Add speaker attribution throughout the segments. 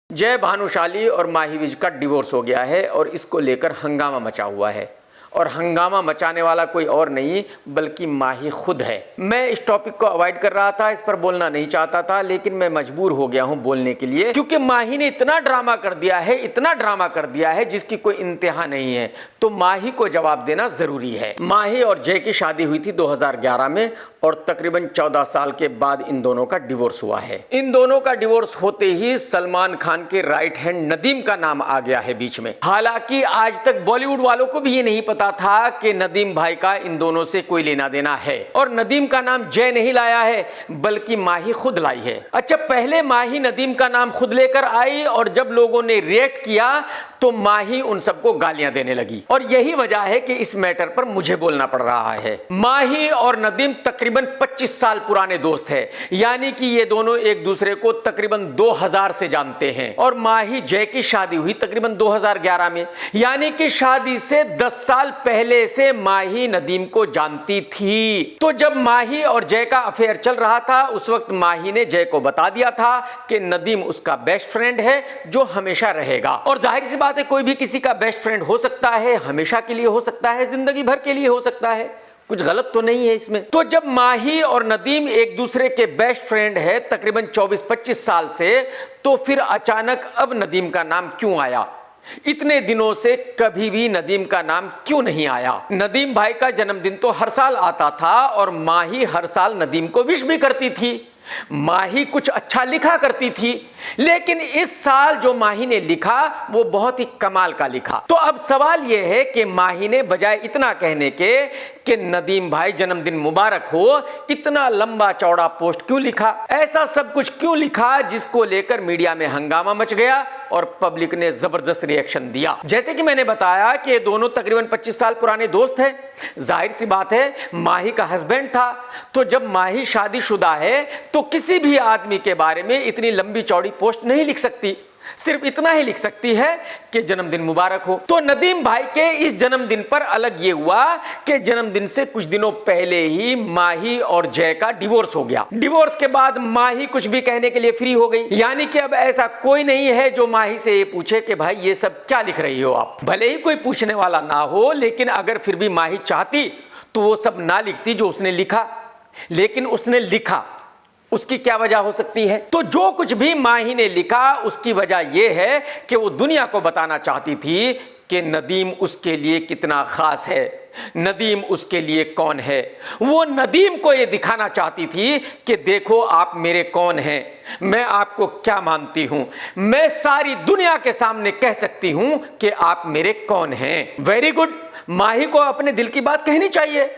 Speaker 1: जय भानुशाली और माही विज का डिवोर्स हो गया है और इसको लेकर हंगामा मचा हुआ है और हंगामा मचाने वाला कोई और नहीं बल्कि माही खुद है। मैं इस टॉपिक को अवॉइड कर रहा था, इस पर बोलना नहीं चाहता था, लेकिन मैं मजबूर हो गया हूं बोलने के लिए, क्योंकि माही ने इतना ड्रामा कर दिया है, इतना ड्रामा कर दिया है जिसकी कोई इंतहा नहीं है। तो माही को जवाब देना जरूरी है। माही और जय की शादी हुई थी 2011 में और तकरीबन 14 साल के बाद इन दोनों का डिवोर्स हुआ है। इन दोनों का डिवोर्स होते ही सलमान खान के राइट हैंड नदीम का नाम आ गया है बीच में। हालांकि आज तक बॉलीवुड वालों को भी ये नहीं पता था कि नदीम भाई का इन दोनों से कोई लेना देना है और नदीम का नाम जय नहीं लाया है बल्कि माही खुद लाई है। अच्छा, पहले माही नदीम का नाम खुद लेकर आई और जब लोगों ने रिएक्ट किया तो माही उन सबको गालियां देने लगी और यही वजह है कि इस मैटर पर मुझे बोलना पड़ रहा है। माही और नदीम तकरीबन 25 साल पुराने दोस्त हैं, यानी कि ये दोनों एक दूसरे को तकरीबन 2000 से जानते हैं और माही जय की शादी हुई तकरीबन 2011 में, यानी कि शादी से 10 साल पहले से माही नदीम को जानती थी। तो जब माही और जय का अफेयर चल रहा था उस वक्त माही ने जय को बता दिया था कि नदीम उसका बेस्ट फ्रेंड है जो हमेशा रहेगा। और जाहिर सी बात है, कोई भी किसी का बेस्ट फ्रेंड हो सकता है, हमेशा के लिए हो सकता है, जिंदगी भर के लिए हो सकता है, कुछ गलत तो नहीं है इसमें। तो जब माही और नदीम एक दूसरे के बेस्ट फ्रेंड है तकरीबन 24-25 साल से, तो फिर अचानक अब नदीम का नाम क्यों आया? इतने दिनों से कभी भी नदीम का नाम क्यों नहीं आया? नदीम भाई का जन्मदिन तो हर साल आता था और माही हर साल नदीम को विश भी करती थी, माही कुछ अच्छा लिखा करती थी, लेकिन इस साल जो माही ने लिखा वो बहुत ही कमाल का लिखा। तो अब सवाल यह है कि माही ने बजाय इतना कहने के कि नदीम भाई जन्मदिन मुबारक हो, इतना लंबा चौड़ा पोस्ट क्यों लिखा? ऐसा सब कुछ क्यों लिखा जिसको लेकर मीडिया में हंगामा मच गया और पब्लिक ने जबरदस्त रिएक्शन दिया। जैसे कि मैंने बताया कि ये दोनों तकरीबन 25 साल पुराने दोस्त हैं। जाहिर सी बात है, माही का हस्बैंड था, तो जब माही शादीशुदा है तो किसी भी आदमी के बारे में इतनी लंबी चौड़ी पोस्ट नहीं लिख सकती, सिर्फ इतना ही लिख सकती है कि जन्मदिन मुबारक हो। तो नदीम भाई के इस जन्मदिन पर अलग ये हुआ कि जन्मदिन से कुछ दिनों पहले ही माही और जय का डिवोर्स हो गया। डिवोर्स के बाद माही कुछ भी कहने के लिए फ्री हो गई, यानी कि अब ऐसा कोई नहीं है जो माही से ये पूछे कि भाई ये सब क्या लिख रही हो आप। भले ही कोई पूछने वाला ना हो, लेकिन अगर फिर भी माही चाहती तो वो सब ना लिखती जो उसने लिखा, लेकिन उसने लिखा, उसकी क्या वजह हो सकती है? तो जो कुछ भी माही ने लिखा उसकी वजह यह है कि वो दुनिया को बताना चाहती थी कि नदीम उसके लिए कितना खास है, नदीम उसके लिए कौन है। वो नदीम को ये दिखाना चाहती थी कि देखो आप मेरे कौन हैं, मैं आपको क्या मानती हूं, मैं सारी दुनिया के सामने कह सकती हूं कि आप मेरे कौन हैं। वेरी गुड, माही को अपने दिल की बात कहनी चाहिए।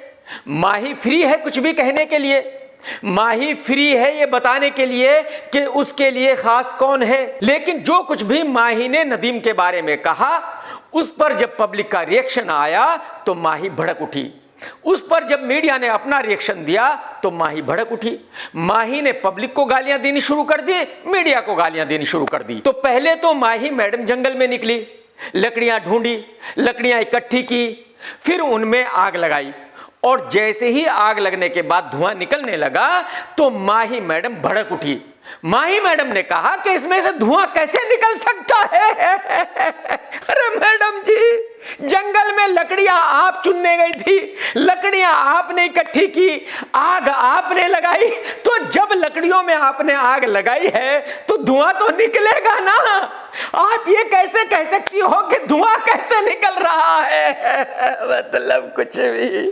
Speaker 1: माही फ्री है कुछ भी कहने के लिए, माही फ्री है ये बताने के लिए कि उसके लिए खास कौन है। लेकिन जो कुछ भी माही ने नदीम के बारे में कहा उस पर जब पब्लिक का रिएक्शन आया तो माही भड़क उठी। उस पर जब मीडिया ने अपना रिएक्शन दिया तो माही भड़क उठी। माही ने पब्लिक को गालियां देनी शुरू कर दी, मीडिया को गालियां देनी शुरू कर दी। तो पहले तो माही मैडम जंगल में निकली, लकड़ियां ढूंढी, लकड़ियां इकट्ठी की, फिर उनमें आग लगाई और जैसे ही आग लगने के बाद धुआं निकलने लगा तो माही मैडम भड़क उठी। माही मैडम ने कहा कि इसमें से धुआं कैसे निकल सकता है? अरे मैडम जी, जंगल में लकड़ियां आप चुनने गई थी, लकड़ियां आपने इकट्ठी की, आग आपने लगाई, तो जब लकड़ियों में आपने आग लगाई है तो धुआं तो निकलेगा ना। आप ये कैसे कह सकती हो कि धुआं कैसे निकल रहा है? मतलब कुछ भी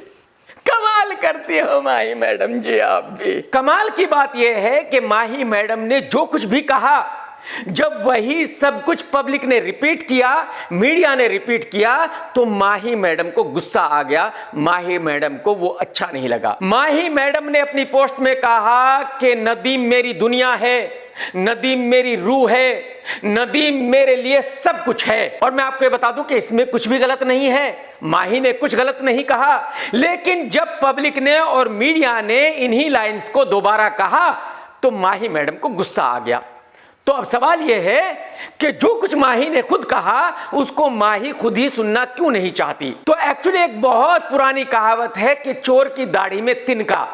Speaker 1: कमाल करती हो माही मैडम जी, आप भी। कमाल की बात यह है कि माही मैडम ने जो कुछ भी कहा, जब वही सब कुछ पब्लिक ने रिपीट किया, मीडिया ने रिपीट किया, तो माही मैडम को गुस्सा आ गया, माही मैडम को वो अच्छा नहीं लगा। माही मैडम ने अपनी पोस्ट में कहा कि नदीम मेरी दुनिया है, नदीम मेरी रूह है, नदीम मेरे लिए सब कुछ है। और मैं आपको ये बता दूं कि इसमें कुछ भी गलत नहीं है, माही ने कुछ गलत नहीं कहा। लेकिन जब पब्लिक ने और मीडिया ने इन्हीं लाइंस को दोबारा कहा तो माही मैडम को गुस्सा आ गया। तो अब सवाल यह है कि जो कुछ माही ने खुद कहा उसको माही खुद ही सुनना क्यों नहीं चाहती? तो एक्चुअली एक बहुत पुरानी कहावत है कि चोर की दाढ़ी में तिनका।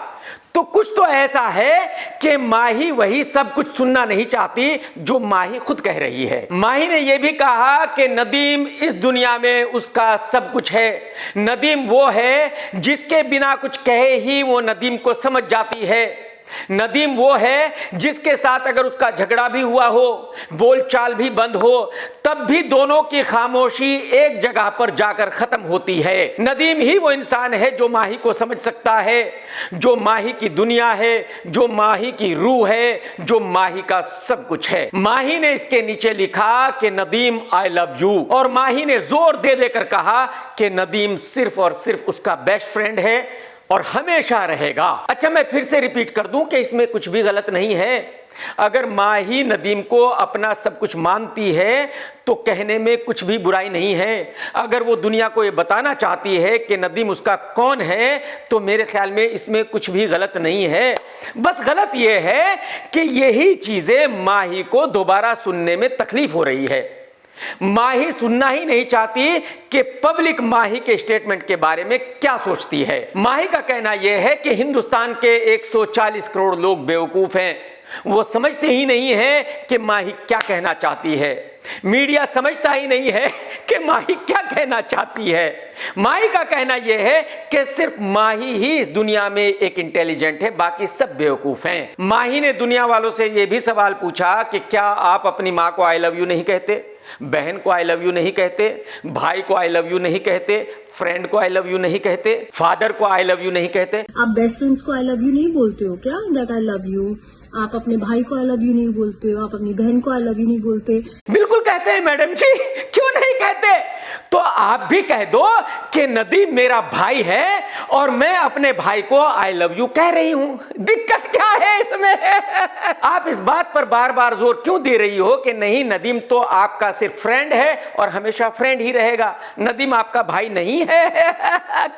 Speaker 1: तो कुछ तो ऐसा है कि माही वही सब कुछ सुनना नहीं चाहती जो माही खुद कह रही है। माही ने यह भी कहा कि नदीम इस दुनिया में उसका सब कुछ है। नदीम वो है जिसके बिना कुछ कहे ही वो नदीम को समझ जाती है। नदीम वो है जिसके साथ अगर उसका झगड़ा भी हुआ हो, बोलचाल भी बंद हो, तब भी दोनों की खामोशी एक जगह पर जाकर खत्म होती है। नदीम ही वो इंसान है जो माही को समझ सकता है, जो माही की दुनिया है, जो माही की रूह है, जो माही का सब कुछ है। माही ने इसके नीचे लिखा कि नदीम आई लव यू, और माही ने जोर दे देकर कहा कि नदीम सिर्फ और सिर्फ उसका बेस्ट फ्रेंड है और हमेशा रहेगा। अच्छा, मैं फिर से रिपीट कर दूं कि इसमें कुछ भी गलत नहीं है। अगर माही नदीम को अपना सब कुछ मानती है तो कहने में कुछ भी बुराई नहीं है। अगर वो दुनिया को ये बताना चाहती है कि नदीम उसका कौन है तो मेरे ख्याल में इसमें कुछ भी गलत नहीं है। बस गलत ये है कि यही चीजें माही को दोबारा सुनने में तकलीफ हो रही है। माही सुनना ही नहीं चाहती कि पब्लिक माही के स्टेटमेंट के बारे में क्या सोचती है। माही का कहना यह है कि हिंदुस्तान के 140 करोड़ लोग बेवकूफ हैं, वो समझते ही नहीं है कि माही क्या कहना चाहती है। मीडिया समझता ही नहीं है कि माही क्या कहना चाहती है। माही का कहना यह है कि सिर्फ माही ही इस दुनिया में एक इंटेलिजेंट है, बाकी सब बेवकूफ हैं। माही ने दुनिया वालों से यह भी सवाल पूछा कि क्या आप अपनी माँ को आई लव यू नहीं कहते, बहन को आई लव यू नहीं कहते, भाई को आई लव यू नहीं कहते, फ्रेंड को आई लव यू नहीं कहते, फादर को आई लव यू नहीं कहते?
Speaker 2: आप बेस्ट फ्रेंड्स को आई लव यू नहीं बोलते हो क्या? That I love you. आप अपने भाई को आई लव यू नहीं बोलते हो, आप अपनी बहन को आई लव यू नहीं बोलते?
Speaker 1: बिल्कुल कहते हैं मैडम जी, क्यों नहीं कहते? तो आप भी कह दो कि नदीम मेरा भाई है और मैं अपने भाई को आई लव यू कह रही हूं। दिक्कत क्या है इसमें? आप इस बात पर बार बार जोर क्यों दे रही हो कि नहीं, नदीम तो आपका सिर्फ फ्रेंड है और हमेशा फ्रेंड ही रहेगा, नदीम आपका भाई नहीं है?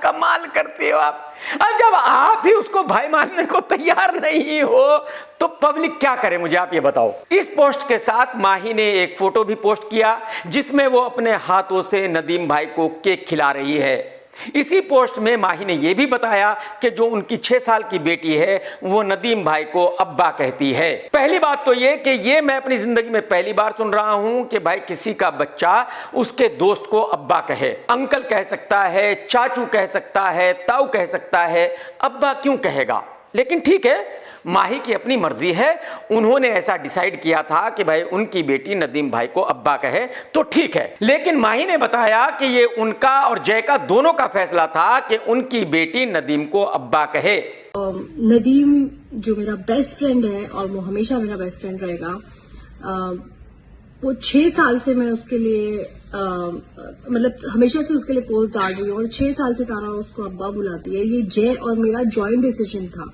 Speaker 1: कमाल करती हो आप। अब जब आप ही उसको भाई मानने को तैयार नहीं हो तो पब्लिक क्या करे, मुझे आप ये बताओ। इस पोस्ट के साथ माही ने एक फोटो भी पोस्ट किया जिसमें वो अपने हाथों से नदीम भाई को केक खिला रही है। इसी पोस्ट में माही ने यह भी बताया कि जो उनकी 6 साल की बेटी है वो नदीम भाई को अब्बा कहती है। पहली बात तो ये कि ये मैं अपनी जिंदगी में पहली बार सुन रहा हूं कि भाई किसी का बच्चा उसके दोस्त को अब्बा कहे। अंकल कह सकता है, चाचू कह सकता है, ताऊ कह सकता है, अब्बा क्यों कहेगा? लेकिन ठीक है, माही की अपनी मर्जी है। उन्होंने ऐसा डिसाइड किया था कि भाई उनकी बेटी नदीम भाई को अब्बा कहे तो ठीक है। लेकिन माही ने बताया कि ये उनका और जय का दोनों का फैसला था कि उनकी बेटी नदीम को अब्बा कहे।
Speaker 2: नदीम जो मेरा बेस्ट फ्रेंड है और वो हमेशा मेरा बेस्ट फ्रेंड रहेगा। वो 6 साल से मैं उसके लिए मतलब हमेशा से उसके लिए पोस्ट डाल रही हूँ और 6 साल से तारा उसको अब्बा बुलाती है। ये जय और मेरा जॉइंट डिसीजन था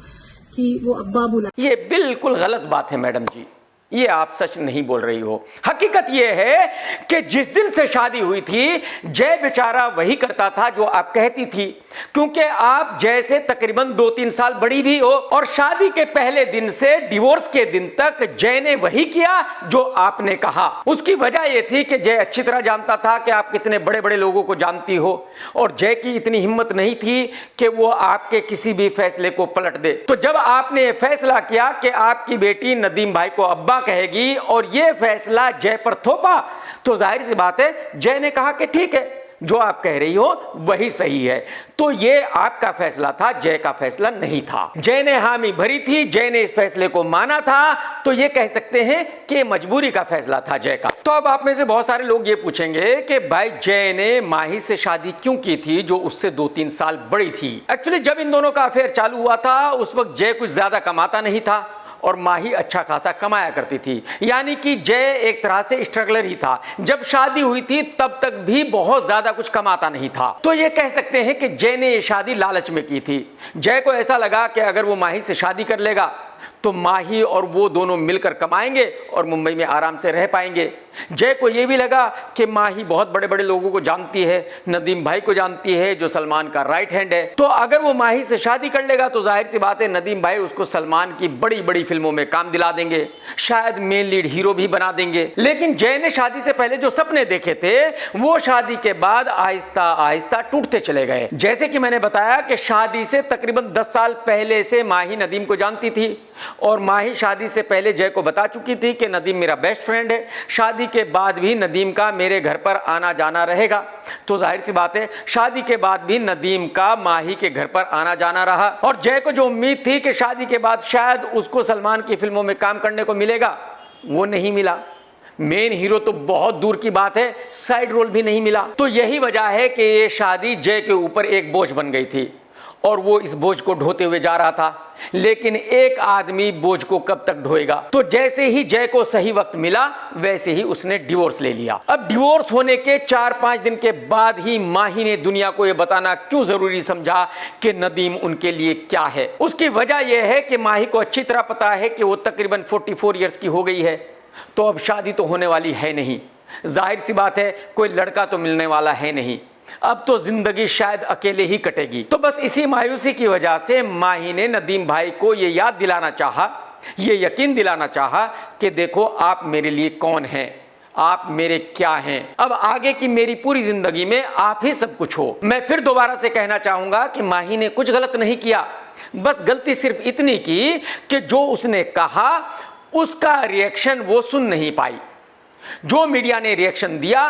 Speaker 2: कि वो अब्बा बुला।
Speaker 1: ये बिल्कुल गलत बात है मैडम जी, ये आप सच नहीं बोल रही हो। हकीकत ये है कि जिस दिन से शादी हुई थी जय बेचारा वही करता था जो आप कहती थी, क्योंकि आप जय से तकरीबन 2-3 साल बड़ी भी हो और शादी के पहले दिन से डिवोर्स के दिन तक जय ने वही किया जो आपने कहा। उसकी वजह यह थी कि जय अच्छी तरह जानता था कि आप कितने बड़े बड़े लोगों को जानती हो और जय की इतनी हिम्मत नहीं थी कि वो आपके किसी भी फैसले को पलट दे। तो जब आपने फैसला किया कि आपकी बेटी नदीम भाई को अब्बा कहेगी और यह फैसला जय पर थोपा तो जाहिर सी बात है जय ने कहा कि ठीक है, जो आप कह रही हो वही सही है। तो ये आपका फैसला था, जय का फैसला नहीं था। जय ने हामी भरी थी, जय ने इस फैसले को माना था, तो ये कह सकते हैं कि मजबूरी का फैसला था जय का। तो अब आप में से बहुत सारे लोग ये पूछेंगे कि भाई जय ने माही से शादी क्यों की थी जो उससे 2-3 साल बड़ी थी। एक्चुअली जब इन दोनों का अफेयर चालू हुआ था उस वक्त जय कुछ ज्यादा कमाता नहीं था और माही अच्छा खासा कमाया करती थी, यानी कि जय एक तरह से स्ट्रगलर ही था। जब शादी हुई थी तब तक भी बहुत ज्यादा कुछ कमाता नहीं था। तो ये कह सकते हैं कि जय ने ये शादी लालच में की थी। जय को ऐसा लगा कि अगर वो माही से शादी कर लेगा तो माही और वो दोनों मिलकर कमाएंगे और मुंबई में आराम से रह पाएंगे। जय को ये भी लगा कि माही बहुत बड़े बड़े लोगों को जानती है, नदीम भाई को जानती है जो सलमान का राइट हैंड है, तो अगर वो माही से शादी कर लेगा तो जाहिर सी बात है नदीम भाई उसको सलमान की बड़ी बड़ी फिल्मों में काम दिला देंगे, शायद मेन लीड हीरो भी बना देंगे। लेकिन जय ने शादी से पहले जो सपने देखे थे वो शादी के बाद आहिस्ता आहिस्ता टूटते चले गए। जैसे कि मैंने बताया कि शादी से तकरीबन 10 साल पहले से माही नदीम को जानती थी और माही शादी से पहले जय को बता चुकी थी कि नदीम मेरा बेस्ट फ्रेंड है, शादी के बाद भी नदीम का मेरे घर पर आना जाना रहेगा। तो जाहिर सी बात है शादी के बाद भी नदीम का माही के घर पर आना जाना रहा और जय को जो उम्मीद थी कि शादी के बाद शायद उसको सलमान की फिल्मों में काम करने को मिलेगा वो नहीं मिला। मेन हीरो तो बहुत दूर की बात है, साइड रोल भी नहीं मिला। तो यही वजह है कि ये शादी जय के ऊपर एक बोझ बन गई थी और वो इस बोझ को ढोते हुए जा रहा था। लेकिन एक आदमी बोझ को कब तक ढोएगा। तो जैसे ही जय को सही वक्त मिला वैसे ही उसने डिवोर्स ले लिया। अब डिवोर्स होने के 4-5 दिन के बाद ही माही ने दुनिया को यह बताना क्यों जरूरी समझा कि नदीम उनके लिए क्या है। उसकी वजह यह है कि माही को अच्छी तरह पता है कि वो तकरीबन 44 ईयर्स की हो गई है, तो अब शादी तो होने वाली है नहीं, जाहिर सी बात है कोई लड़का तो मिलने वाला है नहीं, अब तो जिंदगी शायद अकेले ही कटेगी। तो बस इसी मायूसी की वजह से माही ने नदीम भाई को ये याद दिलाना चाहा, ये यकीन दिलाना चाहा कि देखो आप मेरे लिए कौन हैं, आप मेरे क्या हैं, अब आगे की मेरी पूरी जिंदगी में आप ही सब कुछ हो। मैं फिर दोबारा से कहना चाहूंगा कि माही ने कुछ गलत नहीं किया, बस गलती सिर्फ इतनी की कि जो उसने कहा उसका रिएक्शन वो सुन नहीं पाई। जो मीडिया ने रिएक्शन दिया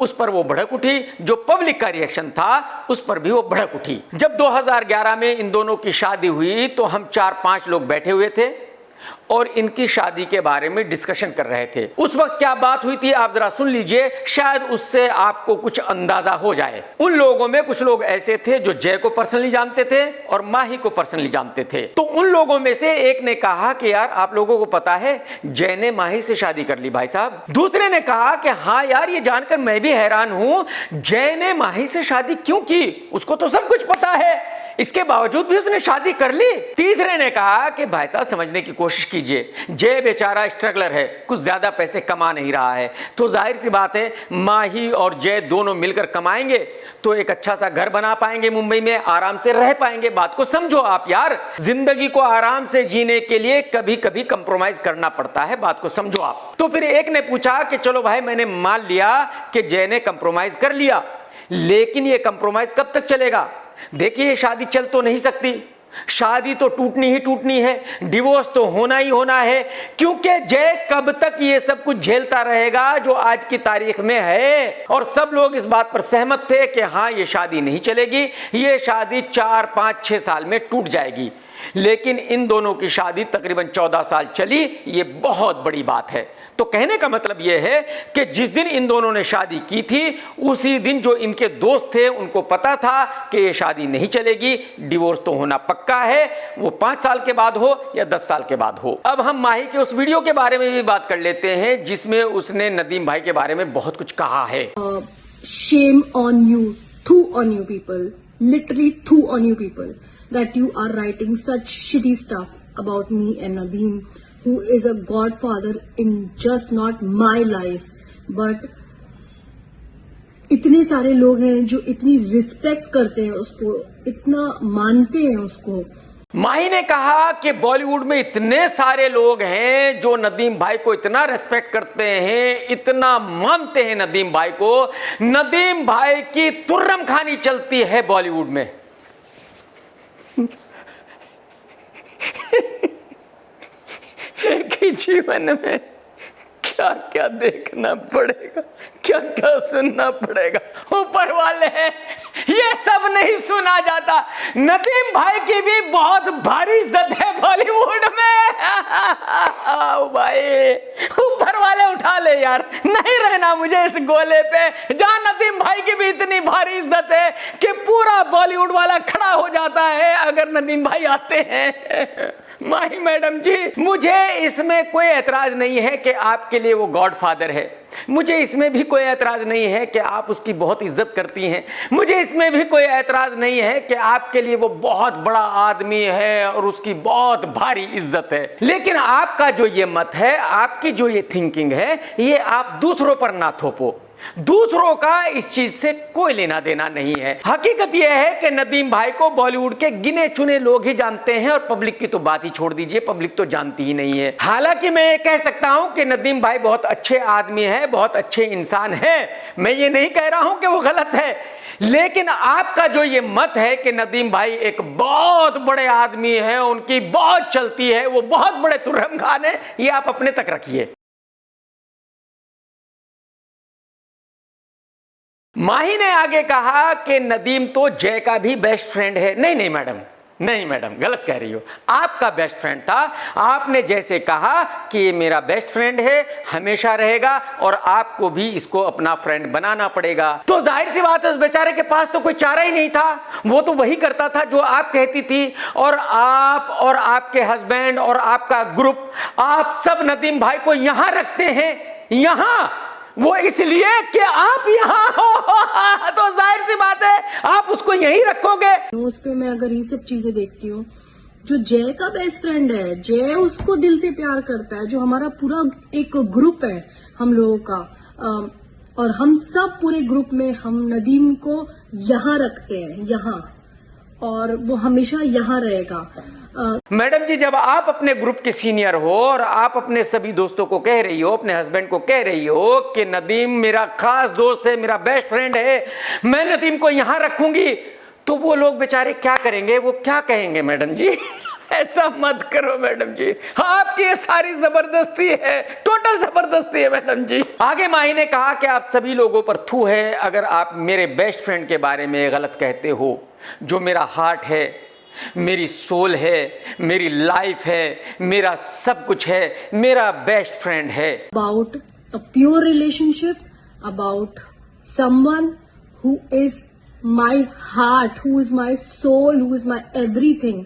Speaker 1: उस पर वो भड़क उठी, जो पब्लिक का रिएक्शन था उस पर भी वो भड़क उठी। जब 2011 में इन दोनों की शादी हुई तो हम 4-5 लोग बैठे हुए थे और इनकी शादी के बारे में डिस्कशन कर रहे थे। उस वक्त क्या बात हुई थी आप जरा सुन लीजिए, शायद उससे आपको कुछ अंदाजा हो जाए। उन लोगों में कुछ लोग ऐसे थे जो जय को पर्सनली जानते थे और माही को पर्सनली जानते थे। तो उन लोगों में से एक ने कहा कि यार आप लोगों को पता है जय ने माही से शादी कर ली भाई साहब। दूसरे ने कहा कि हाँ यार ये जानकर मैं भी हैरान हूं, जय ने माही से शादी क्यों की, उसको तो सब कुछ पता है, इसके बावजूद भी उसने शादी कर ली। तीसरे ने कहा कि भाई साहब समझने की कोशिश कीजिए, जय बेचारा स्ट्रगलर है, कुछ ज्यादा पैसे कमा नहीं रहा है, तो जाहिर सी बात है माही और जय दोनों मिलकर कमाएंगे तो एक अच्छा सा घर बना पाएंगे, मुंबई में आराम से रह पाएंगे। बात को समझो आप यार, जिंदगी को आराम से जीने के लिए कभी कभी कंप्रोमाइज करना पड़ता है, बात को समझो आप। तो फिर एक ने पूछा कि चलो भाई मैंने मान लिया कि जय ने कंप्रोमाइज कर लिया, लेकिन ये कंप्रोमाइज कब तक चलेगा। देखिए शादी चल तो नहीं सकती, शादी तो टूटनी ही टूटनी है, डिवोर्स तो होना ही होना है, क्योंकि जय कब तक ये सब कुछ झेलता रहेगा जो आज की तारीख में है। और सब लोग इस बात पर सहमत थे कि हाँ ये शादी नहीं चलेगी, ये शादी 4-5-6 साल में टूट जाएगी। लेकिन इन दोनों की शादी तकरीबन 14 साल चली, ये बहुत बड़ी बात है। तो कहने का मतलब यह है कि जिस दिन इन दोनों ने शादी की थी उसी दिन जो इनके दोस्त थे उनको पता था कि ये शादी नहीं चलेगी, डिवोर्स तो होना पक्का है, वो 5 साल के बाद हो या 10 साल के बाद हो। अब हम माही के उस वीडियो के बारे में भी बात कर लेते हैं जिसमें उसने नदीम भाई के बारे में बहुत कुछ कहा है।
Speaker 2: Shame on you, thoo on you people, literally thoo on you people, that you are writing such shitty stuff about me and Nadeem, who is a godfather in just not my life, but इतने सारे लोग हैं जो इतनी respect करते हैं उसको, इतना मानते हैं उसको।
Speaker 1: माही ने कहा कि बॉलीवुड में इतने सारे लोग हैं जो नदीम भाई को इतना रेस्पेक्ट करते हैं, इतना मानते हैं नदीम भाई को, नदीम भाई की तुर्रम खानी चलती है बॉलीवुड में। एक ही जीवन में क्या क्या देखना पड़ेगा, क्या क्या सुनना पड़ेगा, ऊपर वाले ये सब नहीं सुना जाता। नदीम भाई की भी बहुत भारी इज्जत है बॉलीवुड में। भाई ऊपर वाले उठा ले यार, नहीं रहना मुझे इस गोले पे जहां नदीम भाई की भी इतनी भारी इज्जत है कि पूरा बॉलीवुड वाला खड़ा हो जाता है अगर नदीम भाई आते हैं। माही मैडम जी, मुझे इसमें कोई एतराज नहीं है कि आपके लिए वो गॉड फादर है, मुझे इसमें भी कोई एतराज नहीं है कि आप उसकी बहुत इज्जत करती हैं, मुझे इसमें भी कोई एतराज नहीं है कि आपके लिए वो बहुत बड़ा आदमी है और उसकी बहुत भारी इज्जत है। लेकिन आपका जो ये मत है, आपकी जो ये थिंकिंग है, ये आप दूसरों पर ना थोपो। दूसरों का इस चीज से कोई लेना देना नहीं है। हकीकत यह है कि नदीम भाई को बॉलीवुड के गिने चुने लोग ही जानते हैं और पब्लिक की तो बात ही छोड़ दीजिए, पब्लिक तो जानती ही नहीं है। हालांकि मैं ये कह सकता हूं कि नदीम भाई बहुत अच्छे आदमी है, बहुत अच्छे इंसान है, मैं ये नहीं कह रहा हूं कि वो गलत है। लेकिन आपका जो ये मत है कि नदीम भाई एक बहुत बड़े आदमी है, उनकी बहुत चलती है, वो बहुत बड़े तुर्रम खान है, ये आप अपने तक रखिए। माही ने आगे कहा कि नदीम तो जय का भी बेस्ट फ्रेंड है। नहीं नहीं मैडम, नहीं मैडम, गलत कह रही हो। आपका बेस्ट फ्रेंड था, आपने जैसे कहा कि ये मेरा बेस्ट फ्रेंड है, हमेशा रहेगा और आपको भी इसको अपना फ्रेंड बनाना पड़ेगा। तो जाहिर सी बात है उस बेचारे के पास तो कोई चारा ही नहीं था, वो तो वही करता था जो आप कहती थी। और आप और आपके हस्बैंड और आपका ग्रुप, आप सब नदीम भाई को यहां रखते हैं, यहां, वो इसलिए कि आप यहां हो। तो जाहिर सी बात है आप उसको यहीं रखोगे।
Speaker 2: उस पे मैं अगर ये सब चीजें देखती हूँ, जो जय का बेस्ट फ्रेंड है, जय उसको दिल से प्यार करता है, जो हमारा पूरा एक ग्रुप है हम लोगों का, और हम सब पूरे ग्रुप में हम नदीम को यहाँ रखते हैं, यहाँ, और वो हमेशा यहाँ रहेगा।
Speaker 1: मैडम जी, जब आप अपने ग्रुप के सीनियर हो और आप अपने सभी दोस्तों को कह रही हो, अपने हस्बैंड को कह रही हो कि नदीम मेरा खास दोस्त है, मेरा बेस्ट फ्रेंड है, मैं नदीम को यहां रखूंगी, तो वो लोग बेचारे क्या करेंगे, वो क्या कहेंगे मैडम जी? ऐसा मत करो मैडम जी, आपकी ये सारी जबरदस्ती है, टोटल जबरदस्ती है मैडम जी। आगे माही ने कहा कि आप सभी लोगों पर थू है अगर आप मेरे बेस्ट फ्रेंड के बारे में गलत कहते हो, जो मेरा हार्ट है, मेरी सोल है, मेरी लाइफ है, मेरा सब कुछ है, मेरा बेस्ट फ्रेंड है।
Speaker 2: About a pure relationship, about someone who is my heart, who is my soul, who is my everything,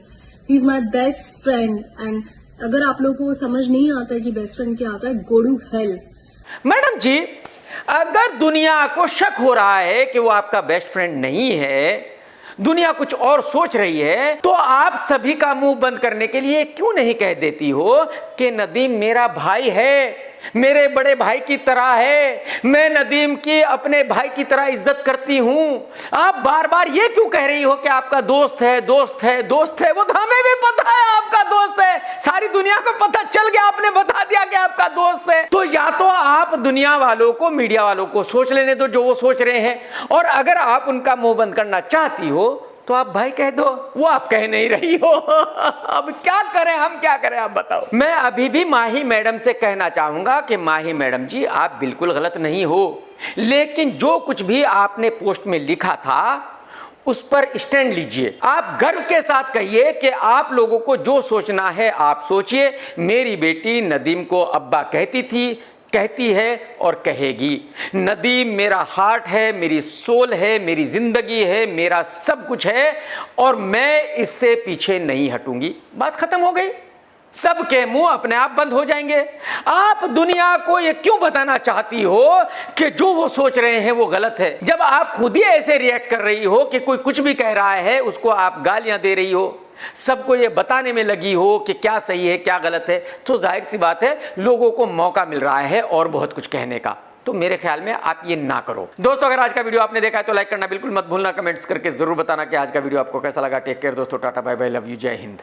Speaker 2: he is my best friend. And अगर आप लोगों को समझ नहीं आता है कि बेस्ट फ्रेंड क्या आता है, गो टू हेल।
Speaker 1: मैडम जी, अगर दुनिया को शक हो रहा है कि वो आपका बेस्ट फ्रेंड नहीं है, दुनिया कुछ और सोच रही है, तो आप सभी का मुंह बंद करने के लिए क्यों नहीं कह देती हो कि नदीम मेरा भाई है, मेरे बड़े भाई की तरह है, मैं नदीम की अपने भाई की तरह इज्जत करती हूं। आप बार बार ये क्यों कह रही हो कि आपका दोस्त है, दोस्त है, दोस्त है? वो तो हमें भी पता है आपका दोस्त है, सारी दुनिया को पता चल गया, आपने बता दिया कि आपका दोस्त है। तो या तो आप दुनिया वालों को, मीडिया वालों को सोच लेने दो जो वो सोच रहे हैं, और अगर आप उनका मुंह बंद करना चाहती हो तो आप भाई कह दो, वो आप कह नहीं रही हो। अब क्या करें, हम क्या करें, आप बताओ। मैं अभी भी माही मैडम से कहना चाहूंगा कि माही मैडम जी, आप बिल्कुल गलत नहीं हो, लेकिन जो कुछ भी आपने पोस्ट में लिखा था उस पर स्टैंड लीजिए। आप गर्व के साथ कहिए कि आप लोगों को जो सोचना है आप सोचिए। मेरी बेटी नदीम को अब्बा कहती थी, कहती है और कहेगी। नदीम मेरा हार्ट है, मेरी सोल है, मेरी जिंदगी है, मेरा सब कुछ है, और मैं इससे पीछे नहीं हटूंगी। बात खत्म हो गई, सबके मुंह अपने आप बंद हो जाएंगे। आप दुनिया को ये क्यों बताना चाहती हो कि जो वो सोच रहे हैं वो गलत है, जब आप खुद ही ऐसे रिएक्ट कर रही हो कि कोई कुछ भी कह रहा है उसको आप गालियां दे रही हो, सबको ये बताने में लगी हो कि क्या सही है क्या गलत है। तो जाहिर सी बात है लोगों को मौका मिल रहा है और बहुत कुछ कहने का। तो मेरे ख्याल में आप ये ना करो। दोस्तों, अगर आज का वीडियो आपने देखा है तो लाइक करना बिल्कुल मत भूलना, कमेंट्स करके जरूर बताना कि आज का वीडियो आपको कैसा लगा। टेक केयर दोस्तों, tata bye bye, love you, जय हिंद।